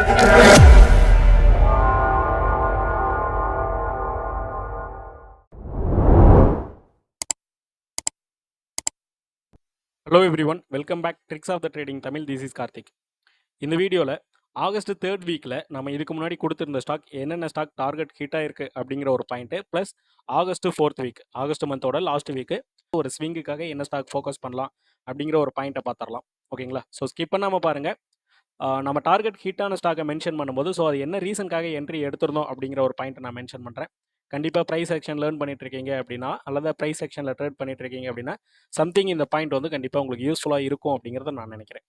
Hello everyone, welcome back Tricks of the Trading Tamil. This is Karthik. இந்த வீடியோவில் August 3rd வீக்கில் நம்ம இதுக்கு முன்னாடி கொடுத்துருந்த ஸ்டாக் என்னென்ன ஸ்டாக் டார்கெட் ஹிட் ஆயிருக்கு அப்படிங்கிற ஒரு point plus August 4th week August மந்தோட லாஸ்ட் வீக்கு ஒரு ஸ்விங்குக்காக என்ன ஸ்டாக் ஃபோக்கஸ் பண்ணலாம் அப்படிங்கிற ஒரு பாயிண்ட்டை பார்த்துடலாம். ஓகேங்களா? ஸோ ஸ்கிப் பண்ணாமல் பாருங்கள். நம்ம டார்கெட் ஹிட்டான ஸ்டாக்கை மென்ஷன் பண்ணும்போது ஸோ அது என்ன ரீசனுக்காக என்ட்ரி எடுத்திருந்தோம் அப்படிங்கிற ஒரு பாயிண்ட்டை நான் மென்ஷன் பண்ணுறேன். கண்டிப்பாக ப்ரைஸ் செக்ஷன் லேர்ன் பண்ணிட்டு இருக்கீங்க அப்படின்னா அல்லது ப்ரைஸ் செக்ஷனில் ட்ரேட் பண்ணிட்டு இருக்கீங்க அப்படின்னா சம்திங் இந்த பாயிண்ட் வந்து கண்டிப்பாக உங்களுக்கு யூஸ்ஃபுல்லாக இருக்கும் அப்படிங்கிறத நான் நினைக்கிறேன்.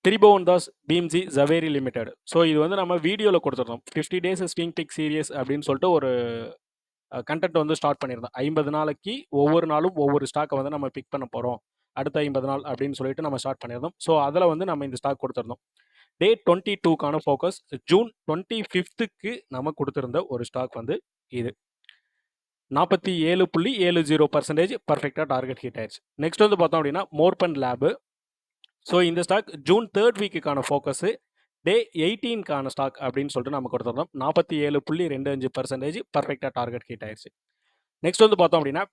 திரிபுவன் தாஸ் பீம்ஜி ஜவேரி லிமிடெட். ஸோ இது வந்து நம்ம வீடியோவில் கொடுத்துருந்தோம். 50 days ஸ்விங் பிக் சீரியஸ் அப்படின்னு சொல்லிட்டு ஒரு கண்டென்ட் வந்து ஸ்டார்ட் பண்ணியிருந்தோம். 50 நாளைக்கு ஒவ்வொரு நாளும் ஒவ்வொரு ஸ்டாக்கை வந்து நம்ம பிக் பண்ண போகிறோம் அடுத்த 50 நாள் அப்படின்னு சொல்லிட்டு நம்ம ஸ்டார்ட் பண்ணியிருந்தோம். ஸோ அதில் வந்து நம்ம இந்த ஸ்டாக் கொடுத்துருந்தோம். டே 22க்கான ஃபோக்கஸ் ஜூன் 25க்கு நம்ம கொடுத்துருந்த ஒரு ஸ்டாக் வந்து இது 47.70% பர்ஃபெக்டாக டார்கெட் ஹிட் ஆயிடுச்சு. நெக்ஸ்ட் வந்து பார்த்தோம் அப்படின்னா மோர்பன் லேபு. ஸோ இந்த ஸ்டாக் ஜூன் 3rd வீக்குக்கான ஃபோக்கஸு டே 18க்கான ஸ்டாக் அப்படின்னு சொல்லிட்டு நம்ம கொடுத்துருந்தோம். 47.25% பர்ஃபெக்டாக டார்கெட் ஹிட் ஆயிடுச்சு. நெக்ஸ்ட் வந்து பார்த்தோம் அப்படின்னா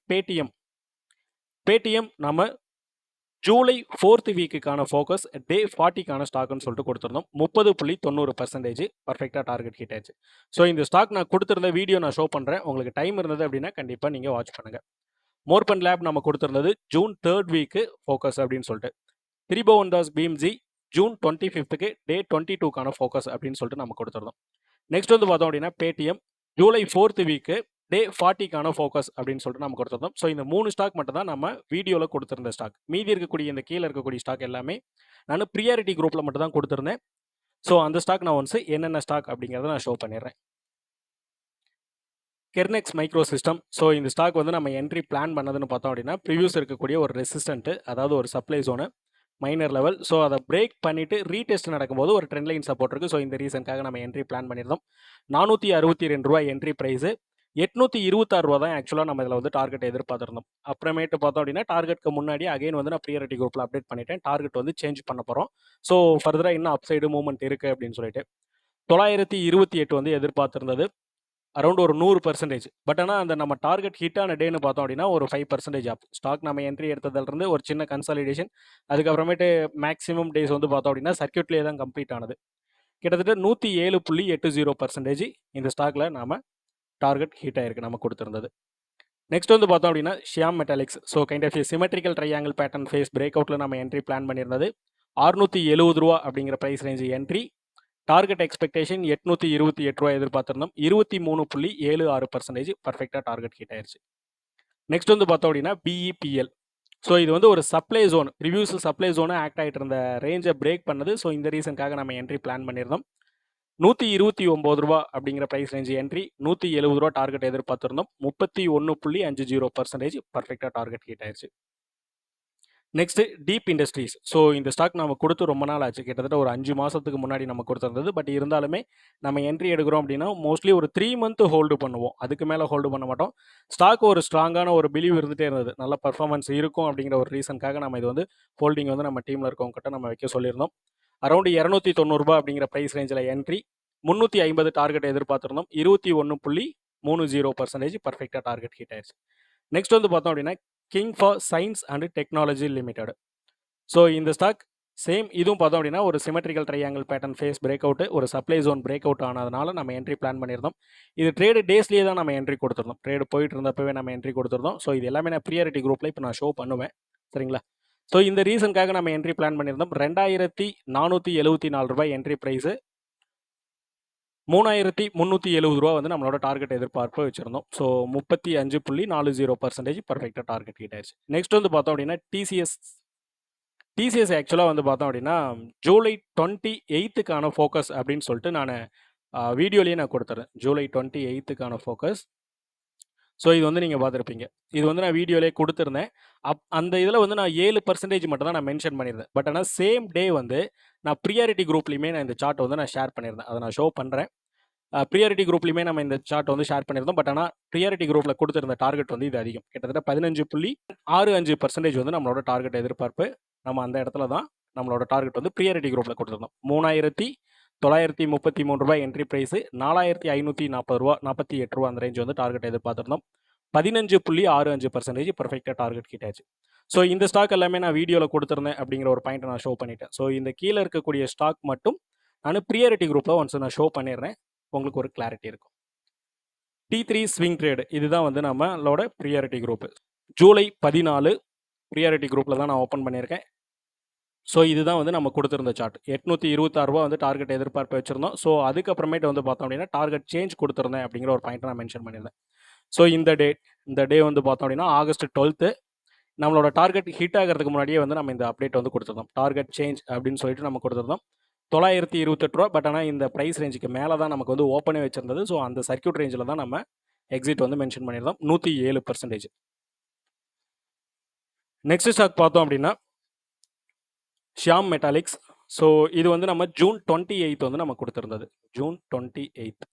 பேடிஎம் நம்ம ஜூலை 4th வீக்குக்கான ஃபோக்கஸ் டே 40க்கான ஸ்டாக்னு சொல்லிட்டு கொடுத்துருந்தோம். 30.90% பர்ஃபெக்டாக டார்கெட் ஹிட் ஆயிடுச்சு. ஸோ இந்த ஸ்டாக் நான் கொடுத்துருந்த வீடியோ நான் ஷோ பண்ணுறேன். உங்களுக்கு டைம் இருந்தது அப்படின்னா கண்டிப்பாக நீங்கள் வாட்ச் பண்ணுங்கள். மோர்பன் லேப் நம்ம கொடுத்துருந்தது ஜூன் 3rd வீக்கு ஃபோக்கஸ் அப்படின்னு சொல்லிட்டு. திரிபுவன் தாஸ் பீம்ஜி ஜூன் 25க்கு டே 22க்கான ஃபோக்கஸ் அப்படின்னு சொல்லிட்டு நம்ம கொடுத்துருந்தோம். நெக்ஸ்ட் வந்து பார்த்தோம் அப்படின்னா Paytm July 4th week day 40க்கான focus அப்படின்னு சொல்லிட்டு நம்ம கொடுத்துருந்தோம். ஸோ இந்த 3 ஸ்டாக் மட்டும் தான் நம்ம வீடியோவில் கொடுத்துருந்த ஸ்டாக். மீதி இருக்கக்கூடிய இந்த கீழே இருக்கக்கூடிய ஸ்டாக் எல்லாமே நான் ப்ரியாரிட்டி குரூப்பில் மட்டும் தான் கொடுத்துருந்தேன். ஸோ அந்த ஸ்டாக் நான் ஒன்ஸ் என்னென்ன ஸ்டாக் அப்படிங்கிறத நான் ஷோ பண்ணிடுறேன். கெர்னெக்ஸ் மைக்ரோ சிஸ்டம். ஸோ இந்த ஸ்டாக் வந்து நம்ம என்ட்ரி பிளான் பண்ணதுன்னு பார்த்தோம் அப்படின்னா ப்ரிவியூஸ் இருக்கக்கூடிய ஒரு ரெசிஸ்டன்ட்டு, அதாவது ஒரு supply zone minor level. So அதை பிரேக் பண்ணிவிட்டு ரீடெஸ்ட் நடக்கும்போது ஒரு ட்ரெண்ட் லைன் சப்போர்ட் இருக்குது. ஸோ இந்த ரீசனுக்காக நம்ம என்ட்ரி பிளான் பண்ணியிருந்தோம். 462 ரூபா என்ட்ரி ப்ரைஸு. 826 ரூபா தான் ஆக்சுவலாக நம்ம இதில் வந்து டார்கெட் எதிர்பார்த்துருந்தோம். அப்புறமேட்டு பார்த்தோம் அப்படின்னா டார்கெட்க்கு முன்னாடி அகைன் வந்து நான் ப்ரியாரிட்டி குரூப்பில் அப்டேட் பண்ணிட்டேன். டார்கெட் வந்து சேஞ்ச் பண்ண போகிறோம். ஸோ ஃபர்தராக இன்னும் அப்சைடு மூவ்மெண்ட் இருக்குது அப்படின்னு சொல்லிட்டு 928 வந்து எதிர்பார்த்துருந்தது. அரௌண்ட் ஒரு 100%. பட் ஆனால் அந்த நம்ம டார்கெட் ஹிட்டான டேன்னு பார்த்தோம் அப்படின்னா ஒரு 5% ஆப். ஸ்டாக் நம்ம என்ட்ரி எடுத்ததுலேருந்து ஒரு சின்ன கன்சாலிடேஷன், அதுக்கப்புறமேட்டு மேக்ஸிமம் டேஸ் வந்து பார்த்தோம் அப்படின்னா சர்க்கியூட்லேயே தான் கம்ப்ளீட் ஆனது. கிட்டத்தட்ட 107.80% இந்த ஸ்டாக்ல நாம டார்கெட் ஹிட் ஆயிருக்கு நம்ம கொடுத்துருந்தது. நெக்ஸ்ட் வந்து பார்த்தோம் அப்படின்னா Shyam Metallics. So kind of symmetrical triangle pattern phase break அவுட்டில் நம்ம என்ட்ரி பிளான் பண்ணியிருந்தது. 670 ரூபா அப்படிங்கிற price range entry. Target expectation 828 ரூபா எதிர்பார்த்திருந்தோம். 23.76% பர்ஃபெக்டாக டார்கெட் ஹிட் ஆயிடுச்சு. நெக்ஸ்ட் வந்து பார்த்தோம் அப்படின்னா பிஇபிஎல். ஸோ இது வந்து ஒரு சப்ளை ஜோன், ரிவ்யூஸ் சப்ளை ஜோனை ஆக்ட் ஆகிட்டு இருந்த ரேஞ்சை பிரேக் பண்ணது. ஸோ இந்த ரீசனுக்காக நம்ம என்ட்ரி பிளான் பண்ணியிருந்தோம். 129 ரூபா அப்படிங்கிற ப்ரைஸ் ரேஞ்சு என்ட்ரி. 170 ரூபா டார்கெட் எதிர்பார்த்திருந்தோம். 31.50% பர்ஃபெக்டாக டார்கெட் ஹிட் ஆயிடுச்சு. Next deep industries. ஸோ இந்த ஸ்டாக் நம்ம கொடுத்து ரொம்ப நாள் ஆச்சு, கிட்டத்தட்ட ஒரு 5 மாதத்துக்கு முன்னாடி நம்ம கொடுத்துருந்தது. பட் இருந்தாலுமே நம்ம என்ட்ரி எடுக்கிறோம் அப்படின்னா மோஸ்ட்லி ஒரு 3 month ஹோல்டு பண்ணுவோம், அதுக்கு மேலே ஹோல்டு பண்ண மாட்டோம். ஸ்டாக் ஒரு ஸ்ட்ராங்கான ஒரு பிலீவ் இருந்துகிட்டே இருந்தது, நல்ல பர்ஃபார்மன்ஸ் இருக்கும் அப்படிங்கிற ஒரு ரீசனுக்காக நம்ம இது வந்து ஹோல்டிங் வந்து நம்ம டீமில் இருக்கவங்க கிட்ட நம்ம வைக்க சொல்லியிருந்தோம். அரௌண்ட் 290 ரூபா அப்படிங்கிற ப்ரைஸ் ரேஞ்சில் என்ட்ரி. 350 டார்கெட் எதிர்பார்த்துருந்தோம். 21.30% பர்ஃபெக்டாக டார்கெட் ஹிட் ஆயிடுச்சு. நெக்ஸ்ட் வந்து பார்த்தோம் அப்படின்னா king for science and technology limited. So இந்த ஸ்டாக் சேம் இதுவும் பார்த்தோம் அப்படின்னா ஒரு symmetrical triangle pattern phase break out, ஒரு சப்ளை ஜோன் பிரேக் அவுட் ஆனதுனால நம்ம என்ட்ரி பிளான் பண்ணியிருந்தோம். இது ட்ரேடு டேஸ்லேயே தான் நம்ம என்ட்ரி கொடுத்துருந்தோம். ட்ரேடு போயிட்டு இருந்தப்பவே நம்ம என்ட்ரி கொடுத்துருந்தோம். ஸோ இது எல்லாமே நான் ப்ரியாரிட்டி குரூப்பில் இப்போ நான் ஷோ பண்ணுவேன், சரிங்களா? ஸோ இந்த ரீசனுக்காக நம்ம என்ட்ரி பிளான் பண்ணியிருந்தோம். 2474 ரூபாய் என்ட்ரி ப்ரைஸு. 3370 ரூபா வந்து நம்மளோட டார்கெட் எதிர்பார்ப்பு வச்சுருந்தோம். ஸோ 35.40% பர்ஃபெக்டாக டார்கெட் ஹிட் ஆயிடுச்சு. நெக்ஸ்ட் வந்து பார்த்தோம் அப்படின்னா டிசிஎஸ் ஆக்சுவலாக வந்து பார்த்தோம் அப்படின்னா ஜூலை 28க்கான ஃபோக்கஸ் அப்படின்னு சொல்லிட்டு நான் வீடியோலேயே நான் கொடுத்துறேன். ஜூலை 28க்கான ஃபோக்கஸ். ஸோ இது வந்து நீங்கள் பார்த்துருப்பீங்க. இது வந்து நான் வீடியோலேயே கொடுத்துருந்தேன். அந்த இதில் வந்து நான் 7% மட்டும் தான் நான் மென்ஷன் பண்ணியிருந்தேன். பட் ஆனால் சேம் டே வந்து நான் ப்ரியாரிட்டி குரூப்லேயுமே நான் இந்த சார்ட் வந்து நான் ஷேர் பண்ணியிருந்தேன். அதை நான் ஷோ பண்ணுறேன். ப்ரியாரிட்டி குரூப்லையுமே நம்ம இந்த சார்ட் வந்து ஷேர் பண்ணியிருந்தோம். பட் ஆனால் ப்ரியாரிட்டி குரூப்பில் கொடுத்துருந்த டார்கெட் வந்து இது அதிகம், கிட்டத்தட்ட 15.65% வந்து நம்மளோட டார்கெட் எதிர்பார்ப்பு. நம்ம அந்த இடத்துல தான் நம்மளோட டார்கெட் வந்து ப்ரியாரிட்டி குரூப்பில் கொடுத்துருந்தோம். ரூ. 933 என்ட்ரி பிரைஸ், ரூ. 4540 48 அந்த ரேஞ்ச் வந்து டார்கெட் எதிர்பார்த்திருந்தோம். 15.65% பர்ஃபெக்டாக டார்கெட் கிட்டாச்சு. ஸோ இந்த ஸ்டாக் எல்லாமே நான் வீடியோவில் கொடுத்துருந்தேன் அப்படிங்கிற ஒரு பாயிண்ட் நான் ஷோ பண்ணிட்டேன். ஸோ இந்த கீழே இருக்கக்கூடிய ஸ்டாக் மட்டும் நான் ப்ரியாரிட்டி குரூப்பில் ஒன்ஸ் நான் ஷோ பண்ணிடுறேன், உங்களுக்கு ஒரு கிளாரிட்டி இருக்கும். T3 ஸ்விங் ட்ரேடு இதுதான் வந்து நம்மளோட ப்ரியாரிட்டி குரூப். ஜூலை 14 ப்ரியாரிட்டி குரூப்பில் தான் நான் ஓப்பன் பண்ணியிருக்கேன். ஸோ இதுதான் வந்து நம்ம கொடுத்துருந்த சார்ட். ரூ. 826 வந்து டார்கெட் எதிர்பார்ப்பு வச்சுருந்தோம். ஸோ அதுக்கப்புறமேட்டு வந்து பார்த்தோம் அப்படின்னா டார்கெட் சேஞ்ச் கொடுத்துருந்தேன் அப்படிங்கிற ஒரு பாயிண்ட் நான் மென்ஷன் பண்ணியிருந்தேன். ஸோ இந்த டே வந்து பார்த்தோம் அப்படின்னா ஆகஸ்ட் 12 நம்மளோட டார்கெட் ஹிட் ஆகிறதுக்கு முன்னாடியே வந்து நம்ம இந்த அப்டேட் வந்து கொடுத்துருந்தோம். டார்கெட் சேஞ்ச் அப்படின்னு சொல்லிட்டு நம்ம கொடுத்துருந்தோம். ரூ. 928, பட் ஆனால் இந்த ப்ரைஸ் ரேஞ்சுக்கு மேலே தான் நமக்கு வந்து ஓப்பனே வச்சிருந்தது. ஸோ அந்த சர்க்யூட் ரேஞ்சில் தான் நம்ம எக்ஸிட் வந்து மென்ஷன் பண்ணியிருந்தோம். 107%. நெக்ஸ்ட் ஸ்டாக் பார்த்தோம் அப்படின்னா ஷியாம் மெட்டாலிக்ஸ். ஸோ இது வந்து நம்ம ஜூன் 28 வந்து நம்ம கொடுத்துருந்தது. ஜூன் 28.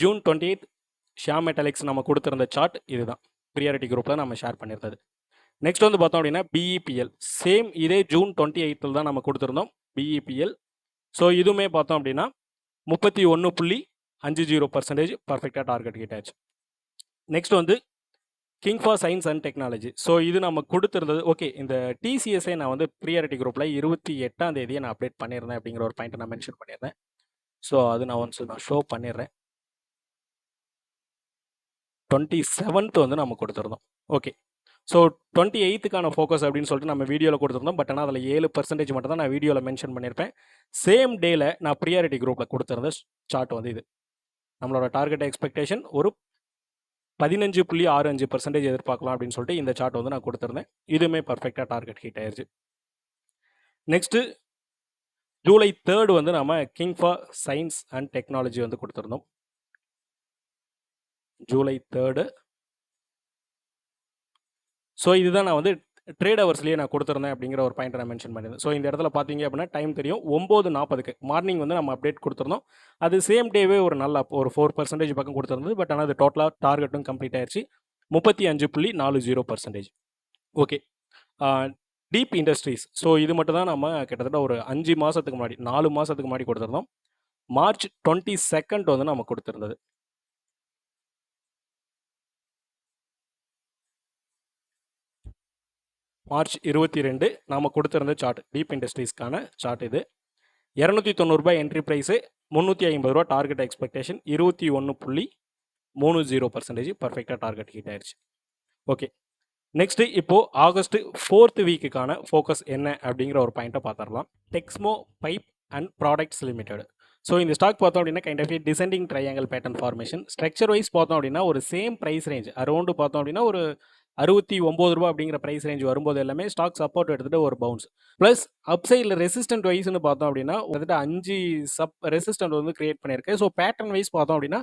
ஜூன் 28 ஷியாம் மெட்டாலிக்ஸ் நம்ம கொடுத்துருந்த சார்ட் இதுதான். ப்ரியாரிட்டி குரூப்பில் நம்ம ஷேர் பண்ணியிருந்தது. நெக்ஸ்ட் வந்து பார்த்தோம் அப்படின்னா BEPL. சேம் இதே ஜூன் 28 தான் நம்ம கொடுத்துருந்தோம் BEPL. ஸோ இதுவுமே பார்த்தோம் அப்படின்னா 31.50% பர்ஃபெக்டாக டார்கெட் கிட்டாச்சு. நெக்ஸ்ட் வந்து கிங்ஃபா சயின்ஸ் அண்ட் டெக்னாலஜி. ஸோ இது நம்ம கொடுத்துருந்தது. ஓகே, இந்த TCSஐ நான் வந்து ப்ரியாரிட்டி குரூப்பில் 28ஆம் தேதியை நான் அப்டேட் பண்ணியிருந்தேன் அப்படிங்கிற ஒரு பாயிண்ட்டை நான் மென்ஷன் பண்ணியிருந்தேன். ஸோ அது நான் ஒன்ஸ் நான் ஷோ பண்ணிடுறேன். 27th வந்து நம்ம கொடுத்துருந்தோம். ஓகே, ஸோ 28க்கான ஃபோக்கஸ் அப்படின்னு சொல்லிட்டு நம்ம வீடியோவில் கொடுத்துருந்தோம். பட் ஆனால் அதில் 7% மட்டும் தான் நான் வீடியோவில் மென்ஷன் பண்ணியிருப்பேன். சேம் டேல நான் ப்ரியாரிட்டி குரூப்பில் கொடுத்துருந்த சார்ட் வந்து இது. நம்மளோட டார்கெட் எக்ஸ்பெக்டேஷன் ஒரு 15.65% எதிர்பார்க்கலாம் அப்படின்னு சொல்லிட்டு இந்த சார்ட் வந்து நான் கொடுத்துருந்தேன். இதுவுமே பர்ஃபெக்டாக டார்கெட் ஹிட் ஆயிடுச்சு. நெக்ஸ்ட்டு ஜூலை 3 வந்து நம்ம கிங்ஃபா சயின்ஸ் அண்ட் டெக்னாலஜி வந்து கொடுத்துருந்தோம். ஜூலை 3. ஸோ இதுதான் நான் வந்து ட்ரேட் ஹவர்ஸ்லேயே நான் கொடுத்துருந்தேன் அப்படிங்கிற ஒரு பாயிண்ட் நான் மென்ஷன் பண்ணியிருந்தேன். ஸோ இந்த இடத்துல பார்த்தீங்க அப்படின்னா டைம் தெரியும் 9:40 மார்னிங் வந்து நம்ம அப்டேட் கொடுத்துருந்தோம். அது சேம் டேவே ஒரு நல்ல ஒரு 4% பக்கம் கொடுத்துருந்தது. பட் ஆனால் அது டோட்டலாக டார்கெட்டும் கம்ப்ளீட் ஆயிடுச்சு. 35.40%. Okay, deep industries. ஸோ இது மட்டும் தான் நம்ம கிட்டத்தட்ட ஒரு 5 மாதத்துக்கு முன்னாடி 4 மாதத்துக்கு முன்னாடி கொடுத்துருந்தோம். மார்ச் 22 வந்து நம்ம கொடுத்துருந்தது. மார்ச் 22 நாம் கொடுத்துருந்த சார்ட் டீப் இண்டஸ்ட்ரீஸ்க்கான சார்ட் இது. ரூ. 290 என்ட்ரி ப்ரைஸு, ரூ. 350 டார்கெட் எக்ஸ்பெக்டேஷன், 21.30% பர்ஃபெக்டாக டார்கெட் ஹிட் ஆயிடுச்சு. ஓகே, நெக்ஸ்ட்டு இப்போது ஆகஸ்ட் 4th வீக்குக்கான ஃபோக்கஸ் என்ன அப்படிங்கிற ஒரு பாயிண்ட்டை பார்த்துடலாம். Texmo pipe and products limited. So இந்த ஸ்டாக் பார்த்தோம் அப்படின்னா kind of descending triangle pattern formation. Structure wise பார்த்தோம் அப்படின்னா ஒரு சேம் ப்ரைஸ் ரேஞ்ச் அரௌண்டு பார்த்தோம் அப்படின்னா ஒரு ரூ. 69 அப்படிங்கிற ப்ரைஸ் ரேஞ்ச் வரும்போது எல்லாமே ஸ்டாக் சப்போர்ட் எடுத்துகிட்டு ஒரு பவுன்ஸ். ப்ளஸ் அப்சைடில் ரெசிஸ்டன்ட் வைஸ்னு பார்த்தோம் அப்படின்னா வந்துட்டு 5 ரெசிஸ்டன்ட் வந்து கிரியேட் பண்ணியிருக்கு. ஸோ பேட்டர்ன் வைஸ் பார்த்தோம் அப்படின்னா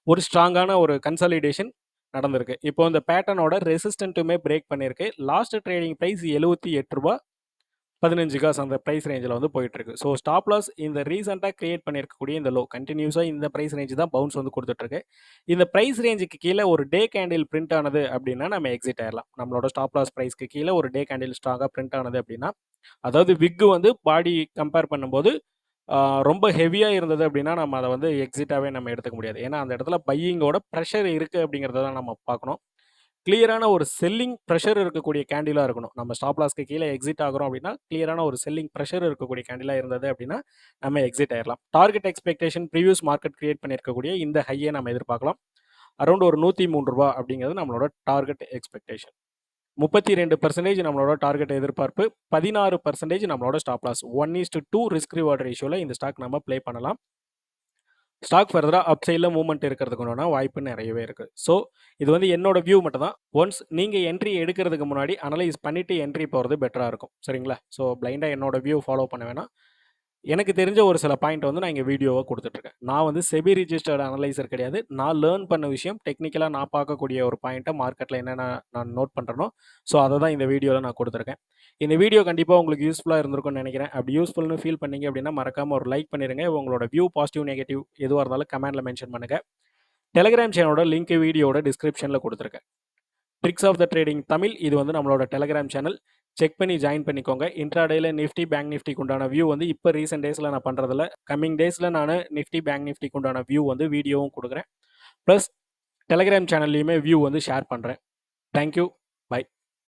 ஒரு ஸ்ட்ராங்கான ஒரு கன்சாலிடேஷன் நடந்திருக்கு. இப்போ இந்த பேட்டர்னோட ரெசிஸ்டன்ட்டுமே பிரேக் பண்ணியிருக்கு. லாஸ்ட் ட்ரேடிங் ப்ரைஸ் ரூ. 78.15 அந்த ப்ரைஸ் ரேஞ்சில் வந்து போயிட்டுருக்கு. ஸோ ஸ்டாப் லாஸ் இந்த ரீசெண்டாக கிரியேட் பண்ணியிருக்கக்கூடிய இந்த லோ கண்டினியூஸாக இந்த ப்ரைஸ் ரேஞ்ச் தான் பவுன்ஸ் வந்து கொடுத்துட்ருக்கு. இந்த ப்ரைஸ் ரேஞ்சுக்கு கீழே ஒரு டே கேண்டில் பிரிண்ட் ஆனது அப்படின்னா நம்ம எக்ஸிட் ஆயிடலாம். நம்மளோட ஸ்டாப் லாஸ் ப்ரைஸ்க்கு கீழே ஒரு டே கேண்டில் ஸ்ட்ராங்காக பிரிண்ட் ஆனது அப்படின்னா, அதாவது விக்கு வந்து பாடி கம்பேர் பண்ணும்போது ரொம்ப ஹெவியாக இருந்தது அப்படின்னா நம்ம அதை வந்து எக்ஸிட்டாகவே நம்ம எடுத்துக்க முடியாது. ஏன்னா அந்த இடத்துல பையிங்கோட ப்ரெஷர் இருக்குது அப்படிங்கிறத தான் நம்ம பார்க்கணும். கிளியரான ஒரு செல்லிங் ப்ரெஷர் இருக்கக்கூடிய கேண்டிலாக இருக்கணும். நம்ம ஸ்டாப் லாஸ்க்கு கீழே எக்ஸிட் ஆகிறோம் அப்படின்னா கிளியரான ஒரு செல்லிங் ப்ரெஷர் இருக்கக்கூடிய கேண்டிலாக இருந்தது அப்படின்னா நம்ம எக்ஸிட் ஆயிடலாம். Target expectation previous market create பண்ணியிருக்கக்கூடிய இந்த ஹையை நம்ம எதிர்பார்க்கலாம். அரௌண்ட் ஒரு ரூ. 103 அப்படிங்கிறது நம்மளோட டார்கெட் எக்ஸ்பெக்டேஷன். 32% நம்மளோட டார்கெட் எதிர்பார்ப்பு, 16% நம்மளோட ஸ்டாப் லாஸ். 1:2 ரிஸ்க் ரிவார்ட் ரேஷியோவில் இந்த ஸ்டாக் நம்ம ப்ளே பண்ணலாம். ஸ்டாக் ஃபர்தராக அப்சைடில் மூவ்மெண்ட் இருக்கிறதுக்குன்னா வாய்ப்பு நிறையவே இருக்குது. ஸோ இது வந்து என்னோட வியூ மட்டும் தான். ஒன்ஸ் நீங்கள் என்ட்ரி எடுக்கிறதுக்கு முன்னாடி அனலைஸ் பண்ணிவிட்டு என்ட்ரி போகிறது பெட்டராக இருக்கும். சரிங்களா? ஸோ பிளைண்டாக என்னோட வியூ ஃபாலோ பண்ண வேணாம். எனக்கு தெரிஞ்ச ஒரு சில பாயிண்ட் வந்து நான் இங்கே வீடியோவாக கொடுத்துட்ருக்கேன். நான் வந்து செபி ரிஜிஸ்டர்டு அனலைசர் கிடையாது. நான் லேர்ன் பண்ண விஷயம் டெக்னிக்கலாக நான் பார்க்கக்கூடிய ஒரு பாயிண்ட்டை மார்க்கெட்டில் என்னென்ன நான் நோட் பண்ணுறனோ ஸோ அதை தான் இந்த வீடியோவில் நான் கொடுத்துருக்கேன். இந்த வீடியோ கண்டிப்பாக உங்களுக்கு யூஸ்ஃபுல்லாக இருந்திருக்கும்னு நினைக்கிறேன். அப்படி யூஸ்ஃபுல்னு ஃபீல் பண்ணீங்க அப்படின்னா மறக்காமல் ஒரு லைக் பண்ணிடுங்க. உங்களோட வியூ பாசிட்டிவ் நெகட்டிவ் எதுவாக இருந்தாலும் கமெண்ட்டில் மென்ஷன் பண்ணுங்கள். டெலகிராம் சேனலோட லிங்க் வீடியோட டிஸ்கிரிப்ஷனில் கொடுத்துருக்கேன். Tricks of the trading Tamil இது வந்து நம்மளோட டெலகிராம் சேனல். செக் பண்ணி ஜாயின் பண்ணிக்கோங்க. இன்ட்ராடேயில் நிஃப்டி பேங்க் நிஃப்டிக்கு உண்டான வியூ வந்து இப்போ ரீசெண்ட் டேஸில் நான் பண்ணுறதில்ல. கம்மிங் டேஸில் நான் நிஃப்டி பேங்க் நிஃப்டிக்கு உண்டான வியூ வந்து வீடியோவும் கொடுக்குறேன். ப்ளஸ் டெலகிராம் சேனல்லையுமே வியூ வந்து ஷேர் பண்ணுறேன். தேங்க்யூ. பை.